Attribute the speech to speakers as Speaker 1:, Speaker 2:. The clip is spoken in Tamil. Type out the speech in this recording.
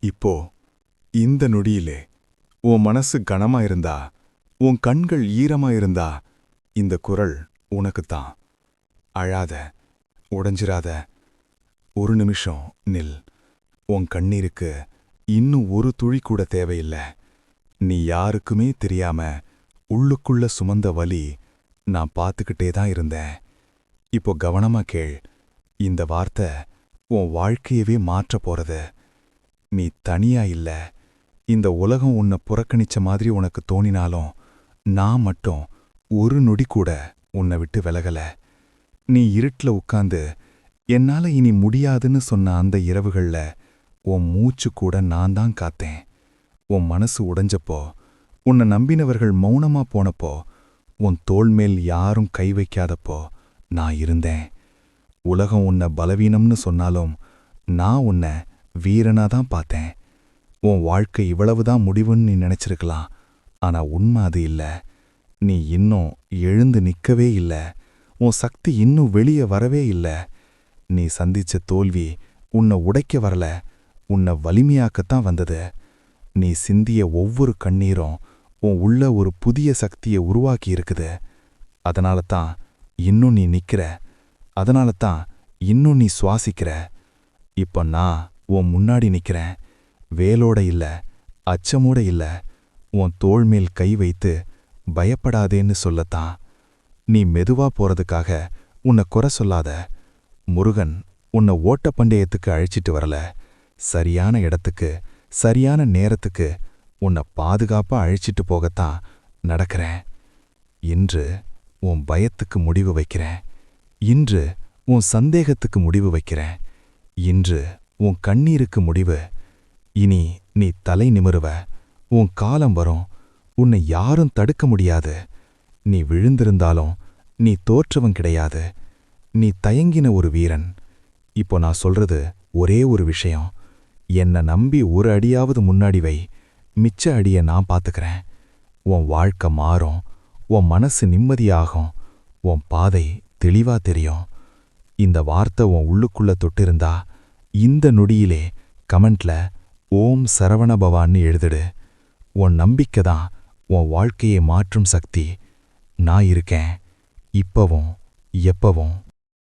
Speaker 1: இப்போ இந்த நொடியிலே உன் மனசு கனமா இருந்தா, உன் கண்கள் ஈரமா இருந்தா, இந்த குரல் உனக்குத்தான். அழாத, உடைஞ்சிராத, ஒரு நிமிஷம் நில். உன் கண்ணீருக்கு இன்னும் ஒரு துளி கூட தேவையில்ல. நீ யாருக்குமே தெரியாம உள்ளுக்குள்ள சுமந்த வலி நான் பார்த்துக்கிட்டே தான் இருந்தேன். இப்போ கவனமா கேள். இந்த வார்த்தை உன் வாழ்க்கையவே மாற்றப் போறது. நீ தனியா இல்ல. இந்த உலகம் உன்னை புறக்கணிச்ச மாதிரி உனக்கு தோணினாலும் நான் மட்டும் ஒரு நொடி கூட உன்னை விட்டு விலகல. நீ இருட்டுல உட்கார்ந்து என்னால இனி முடியாதுன்னு சொன்ன அந்த இரவுகள்ல உன் மூச்சு கூட நான் தான் காத்தேன். உன் மனசு உடைஞ்சப்போ, உன்னை நம்பினவர்கள் மௌனமா போனப்போ, உன் தோள் மேல் யாரும் கை வைக்காதப்போ நான் இருந்தேன். உலகம் உன்னை பலவீனம்னு சொன்னாலும் நான் உன்னை வீரனா தான் பார்த்தேன். உன் வாழ்க்கை இவ்வளவுதான் முடிவுன்னு நீ நினைச்சிருக்கலாம். ஆனா உண்மை அது இல்ல. நீ இன்னும் எழுந்து நிக்கவே இல்ல. உன் சக்தி இன்னும் வெளியே வரவே இல்ல. நீ சந்திச்ச தோல்வி உன்னை உடைக்க வரல, உன்னை வலிமையாக்கத்தான் வந்தது. நீ சிந்திய ஒவ்வொரு கண்ணீரும் உன் உள்ள ஒரு புதிய சக்தியை உருவாக்கி இருக்குது. அதனால தான் இன்னும் நீ நிக்கிற. அதனால தான் இன்னும் நீ சுவாசிக்கிற. இப்ப நான் உன் முன்னாடி நிக்கிறேன். வேலோட இல்ல, அச்சமோட இல்ல, உன் தோள் மேல் கை வைத்து பயப்படாதேன்னு சொல்லத்தான். நீ மெதுவா போறதுக்காக உன்னை குறை சொல்லாத. முருகன் உன்னை ஓட்டப்பந்தயத்துக்கு அழைச்சிட்டு வரல. சரியான இடத்துக்கு சரியான நேரத்துக்கு உன்னை பாதுகாப்பா அழைச்சிட்டு போகத்தான் நடக்கிறேன். இன்று உன் பயத்துக்கு முடிவு வைக்கிறேன். இன்று உன் சந்தேகத்துக்கு முடிவு வைக்கிறேன். இன்று உன் கண்ணீருக்கு முடிவு. இனி நீ தலை நிமிருவ. உன் காலம் வரும். உன்னை யாரும் தடுக்க முடியாது. நீ விழுந்திருந்தாலும் நீ தோற்றவன் கிடையாது. நீ தயங்கின ஒரு வீரன். இப்போ நான் சொல்றது ஒரே ஒரு விஷயம். என்னை நம்பி ஒரு அடியாவது முன்னாடி வை. மிச்ச அடியை நான் பார்த்துக்கிறேன். உன் வாழ்க்கை மாறும். உன் மனசு நிம்மதியாகும். உன் பாதை தெளிவா தெரியும். இந்த வார்த்தை உன் உள்ளுக்குள்ள தொட்டிருந்தா இந்த நொடியிலே கமெண்ட்ல ஓம் சரவணபவான்னு எழுதிடு. உன் நம்பிக்கை தான் உன் வாழ்க்கையை மாற்றும் சக்தி. நான் இருக்கேன். இப்பவும் எப்பவும்.